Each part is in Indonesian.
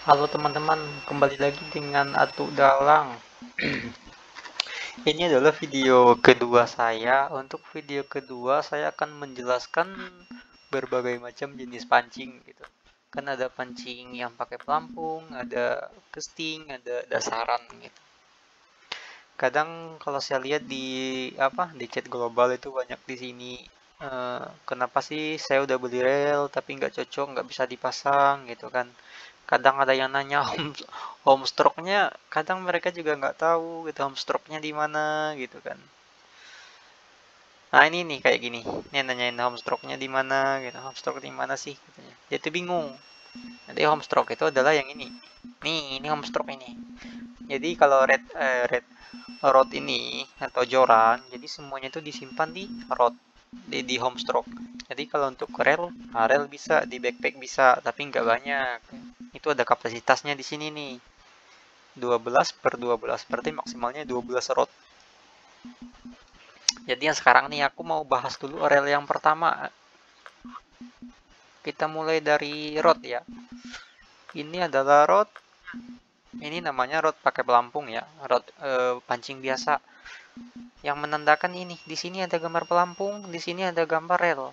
Halo teman-teman, kembali lagi dengan Atu Dalang. Ini adalah video kedua saya. Untuk video kedua, saya akan menjelaskan berbagai macam jenis pancing gitu. Kan ada pancing yang pakai pelampung, ada casting, ada dasaran gitu. Kadang kalau saya lihat di di chat global itu banyak di sini. Kenapa sih saya udah beli rel tapi nggak cocok, nggak bisa dipasang gitu kan? Kadang ada yang nanya home stroke-nya, kadang mereka juga nggak tahu gitu home stroke-nya di mana gitu kan. Nah ini nih kayak gini, ini nanyain home stroke-nya di mana gitu, home stroke di mana sih katanya. Dia tuh bingung. Jadi home stroke itu adalah yang ini. Nih, ini home stroke ini. Jadi kalau red rod ini atau joran, jadi semuanya itu disimpan di rod di home stroke. Jadi kalau untuk rel, rel bisa di backpack bisa, tapi nggak banyak. Itu ada kapasitasnya di sini nih. 12/12 berarti maksimalnya 12 rod. Jadi yang sekarang nih aku mau bahas dulu rel yang pertama. Kita mulai dari rod ya. Ini adalah rod. Ini namanya rod pakai pelampung ya. Rod pancing biasa. Yang menandakan ini, di sini ada gambar pelampung, di sini ada gambar rel.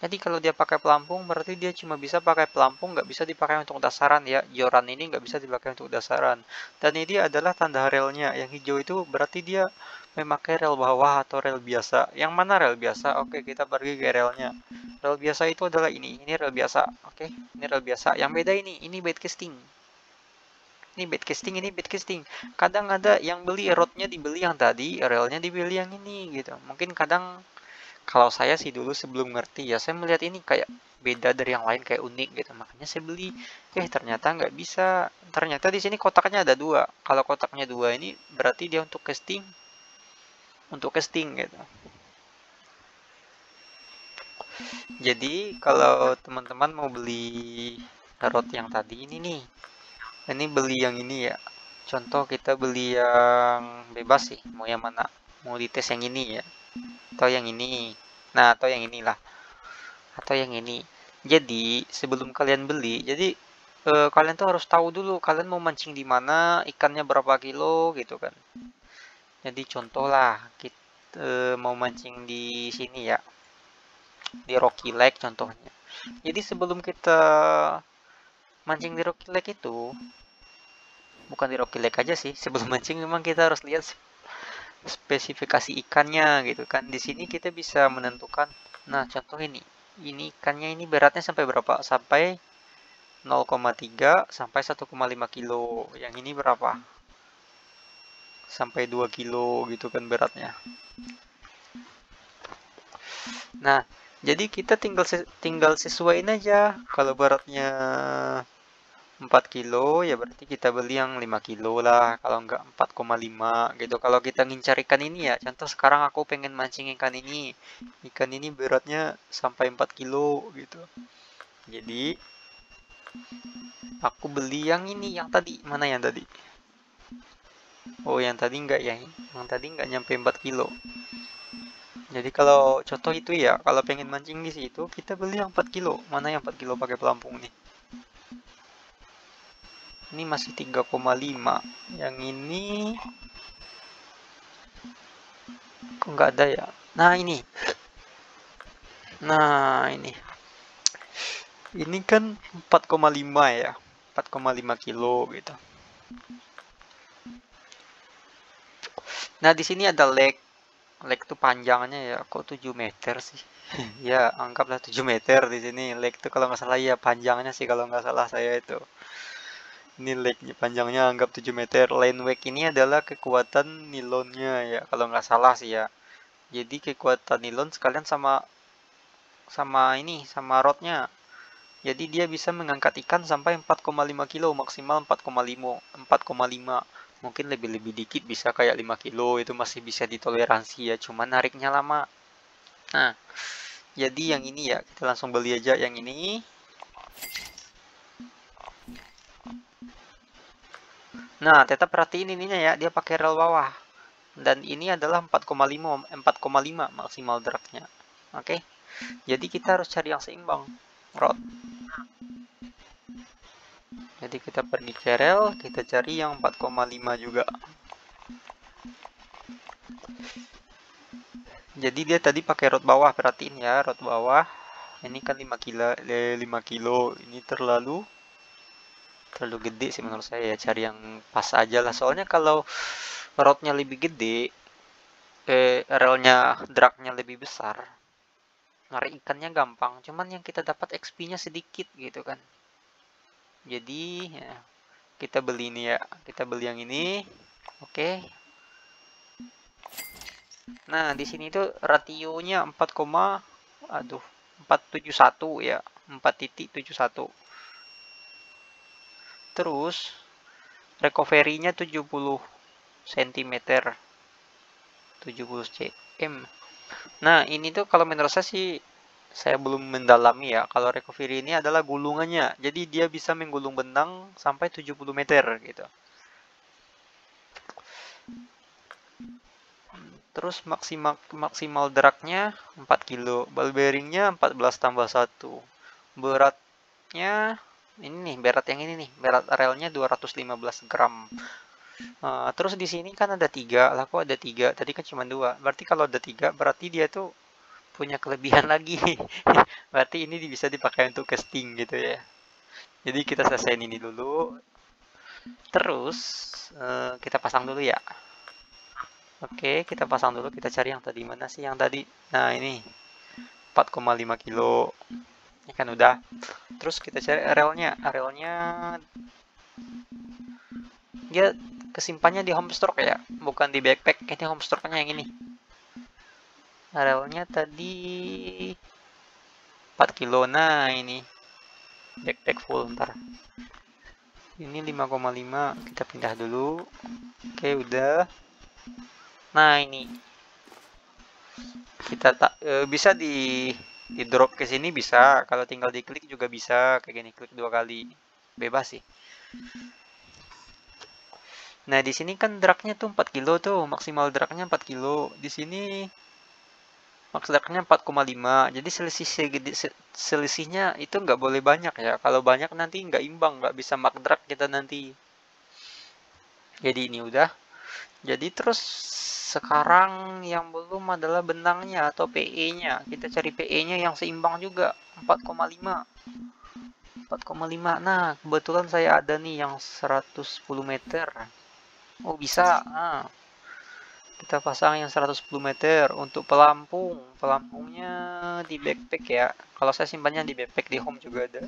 Jadi kalau dia pakai pelampung berarti dia cuma bisa pakai pelampung, nggak bisa dipakai untuk dasaran ya. Joran ini nggak bisa dipakai untuk dasaran. Dan ini adalah tanda relnya. Yang hijau itu berarti dia memakai rel bawah atau rel biasa. Yang mana rel biasa? Oke, kita pergi ke relnya. Rel biasa itu adalah ini. Ini rel biasa. Oke, ini rel biasa. Yang beda ini bed casting. Ini bed casting. Kadang ada yang beli rodnya dibeli yang tadi, relnya dibeli yang ini gitu. Mungkin kadang kalau saya sih dulu sebelum ngerti ya, saya melihat ini kayak beda dari yang lain, kayak unik gitu. Makanya saya beli. Ternyata nggak bisa. Ternyata di sini kotaknya ada dua. Kalau kotaknya dua ini berarti dia untuk casting gitu. Jadi kalau teman-teman mau beli rod yang tadi ini nih, ini beli yang ini ya. Contoh kita beli yang bebas sih, mau yang mana? Mau dites yang ini ya, atau yang ini. Nah, atau yang inilah, atau yang ini. Jadi, sebelum kalian beli, jadi kalian tuh harus tahu dulu kalian mau mancing di mana, ikannya berapa kilo gitu kan. Jadi contoh lah, kita mau mancing di sini ya, di Rocky Lake contohnya. Jadi sebelum kita mancing di Rocky Lake itu, bukan di Rocky Lake aja sih, sebelum mancing memang kita harus lihat spesifikasi ikannya gitu kan. Di sini kita bisa menentukan. Nah, contoh ini ikannya ini beratnya sampai berapa? Sampai 0,3 sampai 1,5 kilo. Yang ini berapa? Sampai 2 kilo gitu kan beratnya. Nah, jadi kita tinggal sesuaiin aja. Kalau beratnya 4 kilo ya berarti kita beli yang 5 kilo lah. Kalau enggak 4,5 gitu. Kalau kita ngincar ikan ini ya, contoh sekarang aku pengen mancing ikan ini. Ikan ini beratnya sampai 4 kilo gitu. Jadi aku beli yang ini, yang tadi. Mana yang tadi? Oh, yang tadi enggak ya. Yang tadi enggak nyampe 4 kilo. Jadi kalau contoh itu ya, kalau pengen mancing di situ, kita beli yang 4 kilo. Mana yang 4 kilo pakai pelampung nih? Ini masih 3,5. Yang ini kok nggak ada ya? Nah ini. Nah ini. Ini kan 4,5 ya. 4,5 kilo gitu. Nah di sini ada leg. Leg tuh panjangnya ya kok 7 meter sih. Ya anggaplah 7 meter di sini. Leg tuh kalau nggak salah ya panjangnya sih kalau nggak salah saya itu. Ini legnya panjangnya anggap 7 meter. Line weight ini adalah kekuatan nilonnya ya kalau nggak salah sih ya. Jadi kekuatan nilon sekalian sama sama ini sama rodnya. Jadi dia bisa mengangkat ikan sampai 4,5 kilo, maksimal 4,5. Mungkin lebih-lebih dikit bisa kayak 5 kilo, itu masih bisa ditoleransi ya, cuman nariknya lama. Nah, jadi yang ini ya, kita langsung beli aja yang ini. Nah, tetap perhatiin ininya ya, dia pakai rel bawah. Dan ini adalah 4,5 maksimal dragnya. Oke. Jadi kita harus cari yang seimbang. Rod. Jadi kita pergi ke rel, kita cari yang 4,5 juga. Jadi dia tadi pakai rod bawah, perhatiin ya, rod bawah. Ini kan 5 kilo, 5 kilo. Ini terlalu gede sih menurut saya ya. Cari yang pas aja lah. Soalnya kalau rodnya lebih gede, relnya, dragnya lebih besar, narik ikannya gampang. Cuman yang kita dapat XP-nya sedikit gitu kan. Jadi ya, kita beli ini ya. Kita beli yang ini. Oke. Nah, di sini tuh rasionya 4,471 ya. 4,71. Terus recovery-nya 70 cm. 70 cm. Nah, ini tuh kalau menurut saya sih, saya belum mendalami ya. Kalau recovery ini adalah gulungannya. Jadi dia bisa menggulung benang sampai 70 meter gitu. Terus maksimal dragnya 4 kilo. Ball bearingnya 14 tambah 1. Beratnya ini nih, berat yang ini nih. Berat relnya 215 gram. Terus di sini kan ada 3. Lah kok ada 3? Tadi kan cuma 2. Berarti kalau ada 3 berarti dia tuh punya kelebihan lagi. Berarti ini bisa dipakai untuk casting gitu ya. Jadi kita selesaiin ini dulu. Terus kita pasang dulu ya. Oke, kita pasang dulu. Kita cari yang tadi, mana sih yang tadi? Nah, ini 4,5 kilo. Ini kan udah. Terus kita cari relnya. Relnya dia kesimpannya di home stroke ya, bukan di backpack. Ini home stroke-nya yang ini. Relnya tadi 4 kilo. Nah, ini backpack full ntar. Ini 5,5. Kita pindah dulu. Oke, udah. Nah, ini kita bisa di drop ke sini bisa. Kalau tinggal diklik juga bisa. Kayak gini, klik 2 kali. Bebas sih. Nah, di sini kan dragnya tuh 4 kilo tuh, maksimal dragnya 4 kilo. Di sini max dragnya 4,5. Jadi selisihnya itu nggak boleh banyak ya. Kalau banyak nanti nggak imbang, nggak bisa max drag kita nanti. Jadi ini udah. Jadi terus sekarang yang belum adalah benangnya atau PE-nya. Kita cari PE-nya yang seimbang juga, 4,5. 4,5. Nah, kebetulan saya ada nih yang 110 meter. Oh, bisa. Nah, kita pasang yang 110 meter untuk pelampung. Pelampungnya di backpack ya. Kalau saya simpannya di backpack, di home juga ada.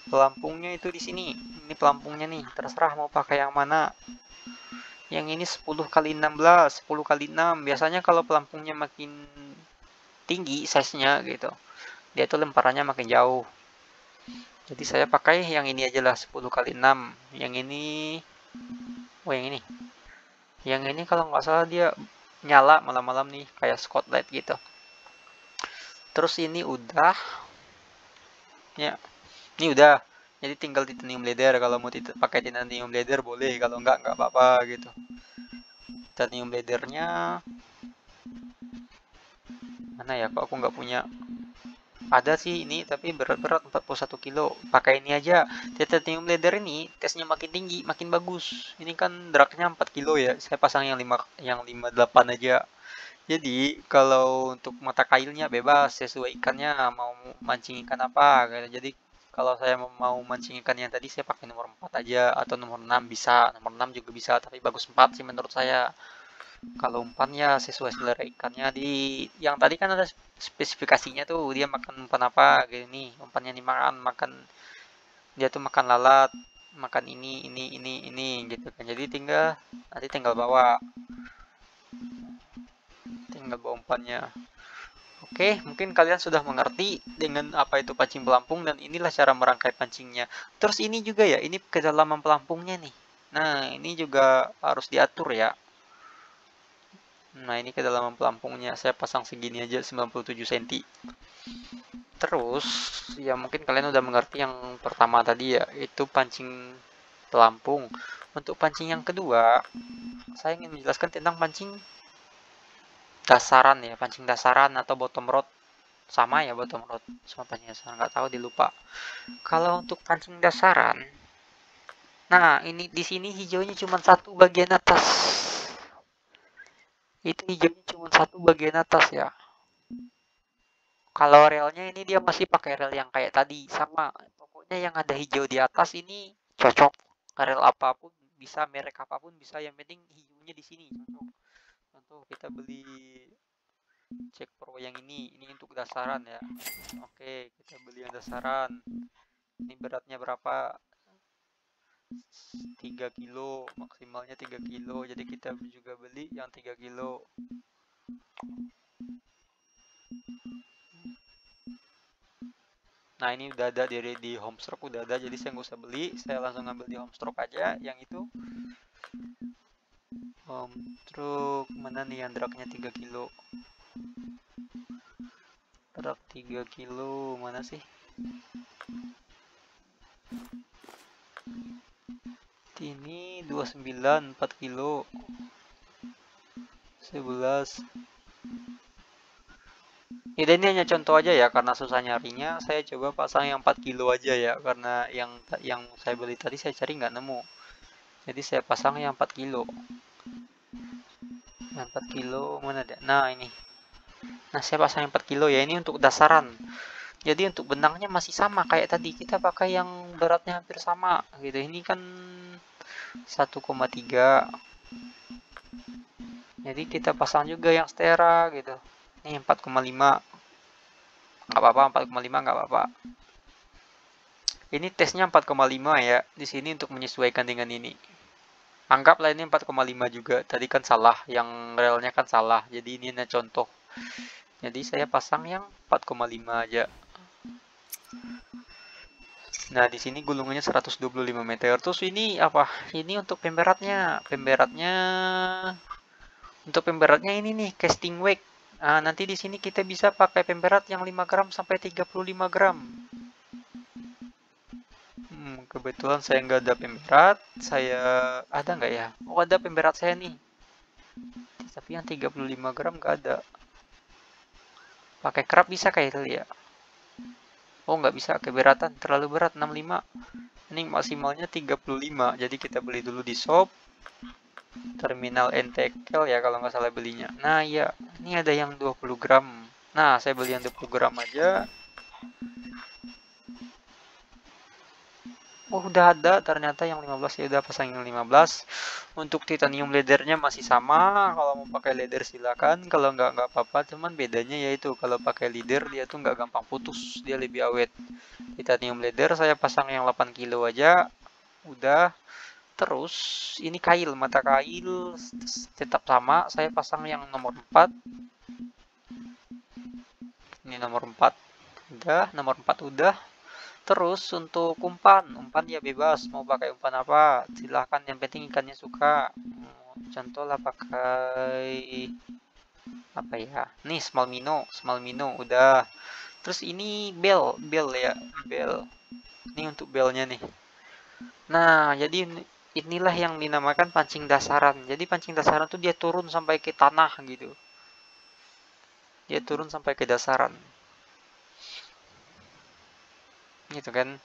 Pelampungnya itu di sini. Ini pelampungnya nih. Terserah mau pakai yang mana. Yang ini 10 kali 16, 10 kali 6. Biasanya kalau pelampungnya makin tinggi size-nya gitu, dia tuh lemparannya makin jauh. Jadi saya pakai yang ini aja lah, 10 kali 6. Yang ini, oh yang ini. Yang ini kalau nggak salah dia nyala malam-malam nih, kayak spotlight gitu. Terus ini udah. Ya, ini udah. Jadi tinggal titanium leather. Kalau mau pakai titanium leather boleh, kalau nggak apa-apa gitu. Titanium leathernya mana ya, kok aku nggak punya. Ada sih ini, tapi berat-berat 41 kilo. Pakai ini aja. Titanium leather ini tesnya makin tinggi, makin bagus. Ini kan dragnya 4 kilo ya. Saya pasang yang 58 aja. Jadi kalau untuk mata kailnya bebas, sesuai ikannya mau mancing ikan apa gitu. Jadi kalau saya mau mancing ikan yang tadi, saya pakai nomor 4 aja atau nomor 6 bisa. Nomor 6 juga bisa, tapi bagus 4 sih menurut saya. Kalau umpannya sesuai selera ikannya. Di yang tadi kan ada spesifikasinya tuh, dia makan umpan apa gini. Umpannya dimakan, makan dia tuh makan lalat, makan ini gitu kan. Jadi nanti tinggal bawa umpannya. Oke, mungkin kalian sudah mengerti dengan apa itu pancing pelampung, dan inilah cara merangkai pancingnya. Terus ini juga ya, ini kedalaman pelampungnya nih. Nah, ini juga harus diatur ya. Nah, ini kedalaman pelampungnya. Saya pasang segini aja, 97 cm. Terus, ya mungkin kalian udah mengerti yang pertama tadi ya, itu pancing pelampung. Untuk pancing yang kedua, saya ingin menjelaskan tentang pancing dasaran ya, pancing dasaran atau bottom rod. Sama ya, bottom rod sama pancing dasaran, nggak tahu, dilupa. Kalau untuk pancing dasaran, Nah, ini di sini hijaunya cuma satu bagian atas. Itu hijaunya cuma satu bagian atas ya. Kalau relnya ini dia masih pakai rel yang kayak tadi, sama. Pokoknya yang ada hijau di atas ini cocok. Rel apapun bisa, merek apapun bisa, yang penting hijaunya di sini cocok. Contoh kita beli Jack Pro yang ini untuk dasaran ya. Oke, kita beli yang dasaran. Ini beratnya berapa? 3 kilo, maksimalnya 3 kilo. Jadi kita juga beli yang 3 kilo. Nah, ini udah ada di Homestroke, udah ada, jadi saya nggak usah beli, saya langsung ngambil di Homestroke aja yang itu. Homestroke mana nih yang dragnya 3 kilo? Drag 3 kilo mana sih? Ini 29 4 kilo 11. Ini hanya contoh aja ya, karena susah nyarinya saya coba pasang yang 4 kilo aja ya, karena yang saya beli tadi saya cari nggak nemu, jadi saya pasang yang 4 kilo. Yang 4 kilo mana ada? Nah ini, nah saya pasang yang 4 kilo ya, ini untuk dasaran. Jadi untuk benangnya masih sama kayak tadi, kita pakai yang beratnya hampir sama gitu. Ini kan 1,3, jadi kita pasang juga yang Stera gitu. Ini 4,5, nggak apa-apa, 4,5 nggak apa-apa. Ini tesnya 4,5 ya, di sini untuk menyesuaikan dengan ini. Anggaplah ini 4,5 juga, tadi kan salah, yang relnya kan salah, jadi ini hanya contoh. Jadi saya pasang yang 4,5 aja. Nah, di sini gulungannya 125 meter. Terus ini apa? Ini untuk pemberatnya. Untuk pemberatnya ini nih, casting weight. Nah, nanti di sini kita bisa pakai pemberat yang 5 gram sampai 35 gram. Kebetulan saya nggak ada pemberat. Saya ada nggak ya? Oh, ada pemberat saya nih. Tapi yang 35 gram nggak ada. Pakai kerap bisa kayak itu ya? Oh, nggak bisa, keberatan, terlalu berat, 65. Ini maksimalnya 35, jadi kita beli dulu di shop. Terminal NTKL ya kalau nggak salah belinya. Nah ya, ini ada yang 20 gram. Nah, saya beli yang 20 gram aja. Oh, udah ada ternyata yang 15, ya udah pasang yang 15. Untuk titanium leathernya masih sama. Kalau mau pakai leather silakan, kalau nggak apa-apa. Cuman bedanya yaitu kalau pakai leather dia tuh nggak gampang putus, dia lebih awet. Titanium leather saya pasang yang 8 kilo aja. Udah. Terus ini kail, mata kail tetap sama, saya pasang yang nomor 4. Ini nomor 4. Udah, nomor 4 udah. Terus untuk umpan ya bebas, mau pakai umpan apa silahkan, yang penting ikannya suka. Contoh lah pakai apa ya, nih small minnow udah. Terus ini bel ya, bel. Ini untuk belnya nih. Nah, jadi inilah yang dinamakan pancing dasaran. Jadi pancing dasaran tuh dia turun sampai ke tanah gitu. Dia turun sampai ke dasaran. Gitu kan.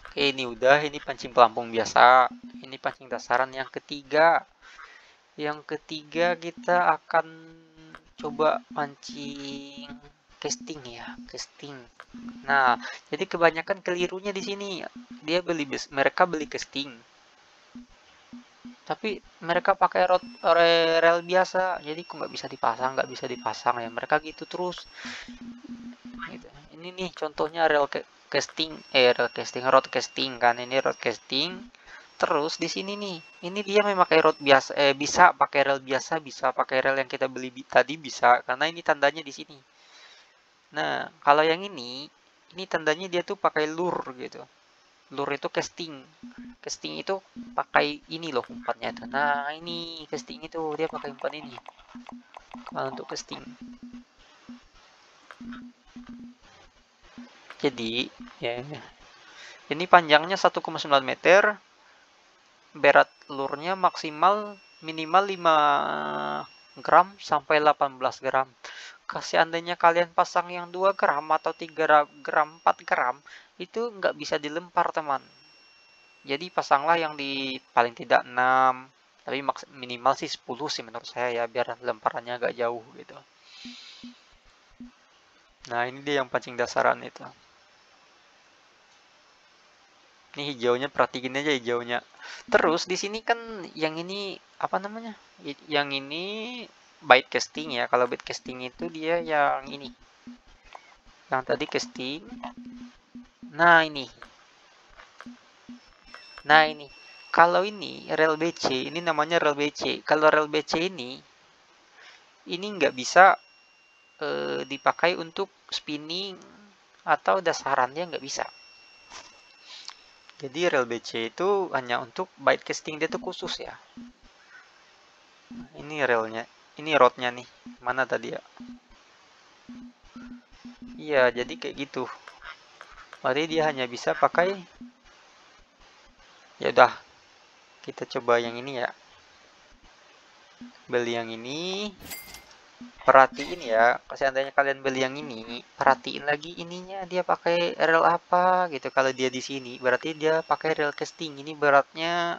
Oke, ini udah, ini pancing pelampung biasa. Ini pancing dasaran yang ketiga. Yang ketiga kita akan coba pancing casting ya, casting. Nah, jadi kebanyakan kelirunya di sini. Mereka beli casting, tapi mereka pakai rel biasa, jadi kok nggak bisa dipasang ya, mereka gitu terus gitu. Ini nih contohnya road casting kan, ini road casting. Terus di sini nih, ini dia memakai road biasa, bisa pakai rel biasa, bisa pakai rel yang kita beli tadi bisa, karena ini tandanya di sini. Nah, kalau yang ini tandanya dia tuh pakai lure gitu. Lure itu casting. Casting itu pakai ini loh umpannya tuh. Nah, ini casting itu dia pakai umpan ini. Kalau untuk casting. Jadi, ya ini panjangnya 1,9 meter. Berat lurnya maksimal minimal 5 gram sampai 18 gram. Seandainya kalian pasang yang 2 gram atau 3 gram, 4 gram, itu nggak bisa dilempar teman. Jadi pasanglah yang di paling tidak 6, tapi minimal sih 10 sih menurut saya ya, biar lemparannya agak jauh gitu. Nah ini dia yang pancing dasaran itu. Ini hijaunya, perhatiin aja hijaunya. Terus di sini kan yang ini apa namanya? Yang ini bait casting ya. Kalau bait casting itu dia yang ini. Yang tadi casting. Nah ini. Nah ini. Kalau ini rel BC, ini namanya rel BC. Kalau rel BC ini nggak bisa dipakai untuk spinning atau dasarannya nggak bisa. Jadi rel BC itu hanya untuk bait casting, dia tuh khusus ya. Ini relnya, ini rodnya nih. Mana tadi ya? Iya, jadi kayak gitu. Berarti dia hanya bisa pakai. Ya udah, kita coba yang ini ya. Beli yang ini. Perhatiin ya, seandainya kalian beli yang ini, perhatiin lagi ininya dia pakai rel apa gitu. Kalau dia di sini, berarti dia pakai rel casting. Ini beratnya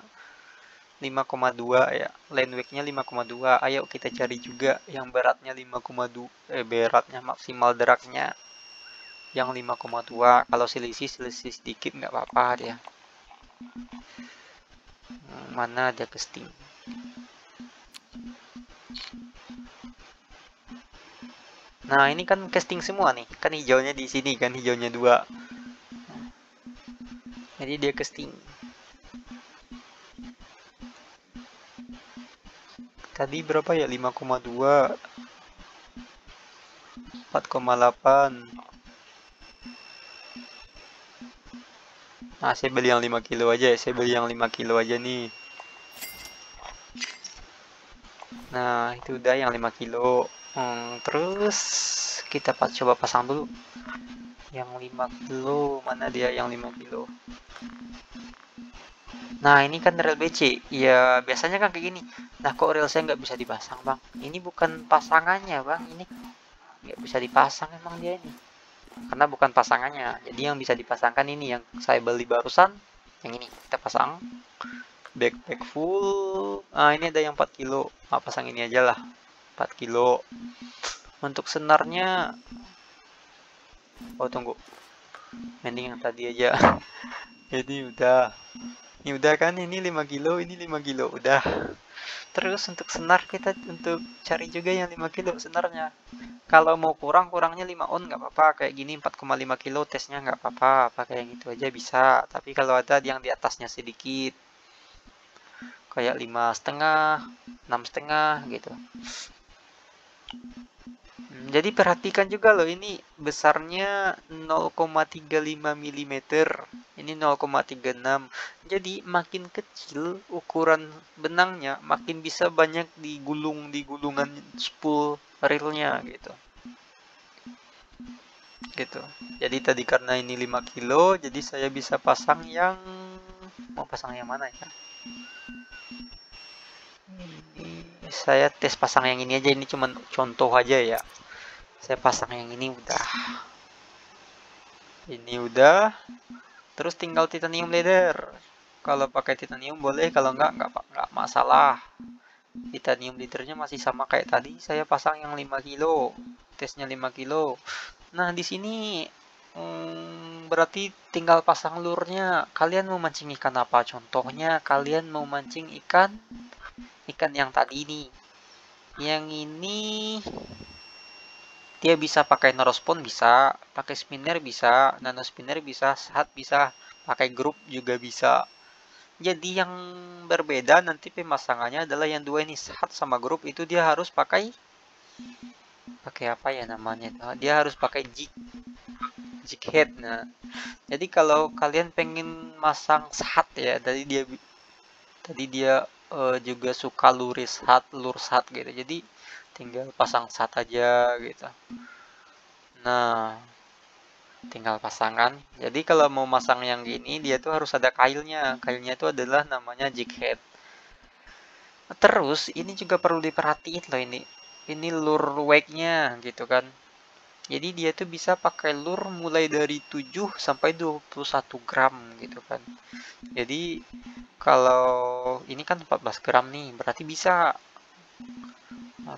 5,2 ya, land weight-nya 5,2. Ayo kita cari juga yang beratnya 5,2, beratnya maksimal drag-nya yang 5,2. Kalau selisih sedikit nggak apa-apa dia. Mana dia casting? Nah ini kan casting semua nih, kan hijaunya di sini kan, hijaunya 2. Jadi dia casting. Tadi berapa ya? 5,2, 4,8. Nah, saya beli yang 5 kilo aja ya. Saya beli yang 5 kilo aja nih. Nah, itu udah yang 5 kilo. Terus kita coba pasang dulu. Yang 5 kilo, mana dia yang 5 kilo? Nah, ini kan rel BC. Ya, biasanya kan kayak gini. Nah, kok rel saya nggak bisa dipasang, Bang? Ini bukan pasangannya, Bang. Ini nggak bisa dipasang emang dia ini. Karena bukan pasangannya. Jadi yang bisa dipasangkan ini yang saya beli barusan. Yang ini kita pasang. Backpack full. Ah, ini ada yang 4 kilo. Ah, pasang ini aja lah. 4 kilo. Untuk senarnya, oh tunggu. Mending yang tadi aja. Jadi udah. Ini udah kan, ini 5 kilo, ini 5 kilo, udah. Terus untuk senar kita untuk cari juga yang 5 kilo senarnya. Kalau mau kurangnya 5 on nggak apa-apa. Kayak gini 4,5 kilo tesnya nggak apa-apa. Pakai yang itu aja bisa. Tapi kalau ada yang di atasnya sedikit, kayak 5,5, 6,5 gitu. Jadi perhatikan juga loh, ini besarnya 0,35 mm, ini 0,36. Jadi makin kecil ukuran benangnya, makin bisa banyak digulung di gulungan spool reelnya gitu. Gitu. Jadi tadi karena ini 5 kilo, jadi saya bisa pasang yang, mau pasang yang mana ya? Ini saya tes pasang yang ini aja, ini cuman contoh aja ya. Saya pasang yang ini udah. Ini udah. Terus tinggal titanium leather. Kalau pakai titanium boleh, kalau enggak masalah. Titanium leathernya masih sama kayak tadi. Saya pasang yang 5 kilo. Tesnya 5 kilo. Nah, di sini berarti tinggal pasang lurnya. Kalian mau mancing ikan apa? Contohnya kalian mau mancing ikan yang tadi nih. Yang ini dia bisa pakai Norospon, bisa pakai spinner, bisa nano spinner, bisa saat, bisa pakai grup juga bisa. Jadi yang berbeda nanti pemasangannya adalah yang dua ini, saat sama grup itu dia harus pakai apa ya namanya, dia harus pakai jig head. Nah, jadi kalau kalian pengen masang saat ya, tadi dia juga suka lur saat gitu, jadi tinggal pasang sat aja gitu. Nah, tinggal pasangan. Jadi kalau mau masang yang gini, dia tuh harus ada kailnya. Kailnya itu adalah namanya jig head. Terus ini juga perlu diperhatiin loh ini. Ini lure wake-nya gitu kan. Jadi dia tuh bisa pakai lure mulai dari 7 sampai 21 gram gitu kan. Jadi kalau ini kan 14 gram nih, berarti bisa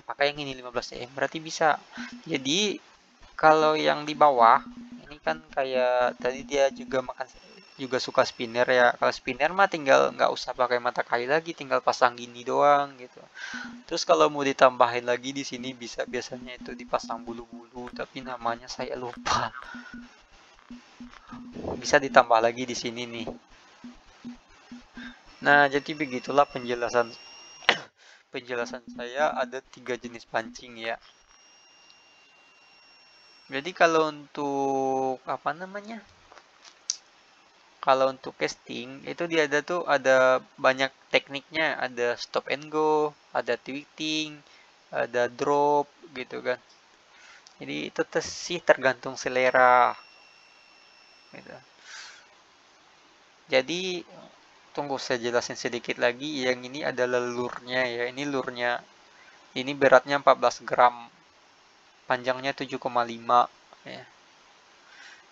pakai yang ini 15 berarti bisa. Jadi kalau yang di bawah ini kan kayak tadi dia juga makan juga suka spinner ya. Kalau spinner mah tinggal nggak usah pakai mata kail lagi, tinggal pasang gini doang gitu. Terus kalau mau ditambahin lagi di sini bisa biasanya itu dipasang bulu-bulu, tapi namanya saya lupa. Bisa ditambah lagi di sini nih. Nah, jadi begitulah penjelasan penjelasan saya ada 3 jenis pancing ya. Jadi kalau untuk apa namanya? Kalau untuk casting itu dia ada tuh ada banyak tekniknya, ada stop and go, ada twisting, ada drop gitu kan. Jadi itu sih tergantung selera gitu. Jadi tunggu saya jelasin sedikit lagi. Yang ini adalah lurnya ya. Ini lurnya. Ini beratnya 14 gram, panjangnya 7,5 ya.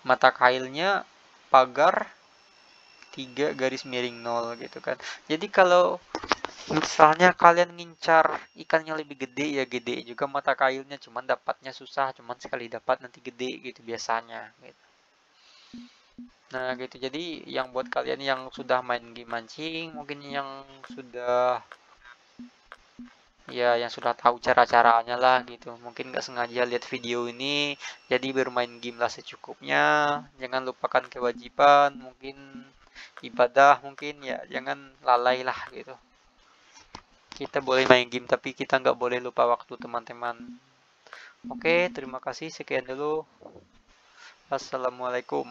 Mata kailnya pagar 3 garis miring 0 gitu kan. Jadi kalau misalnya kalian ngincar ikannya lebih gede ya gede juga mata kailnya, cuman dapatnya susah, cuman sekali dapat nanti gede gitu biasanya gitu. Nah gitu, jadi yang buat kalian yang sudah main game mancing, mungkin yang sudah ya yang sudah tahu cara-caranya lah gitu, mungkin nggak sengaja lihat video ini, jadi bermain game lah secukupnya, jangan lupakan kewajiban, mungkin ibadah, mungkin ya jangan lalai lah gitu. Kita boleh main game tapi kita nggak boleh lupa waktu teman-teman. Oke, terima kasih, sekian dulu. Assalamualaikum.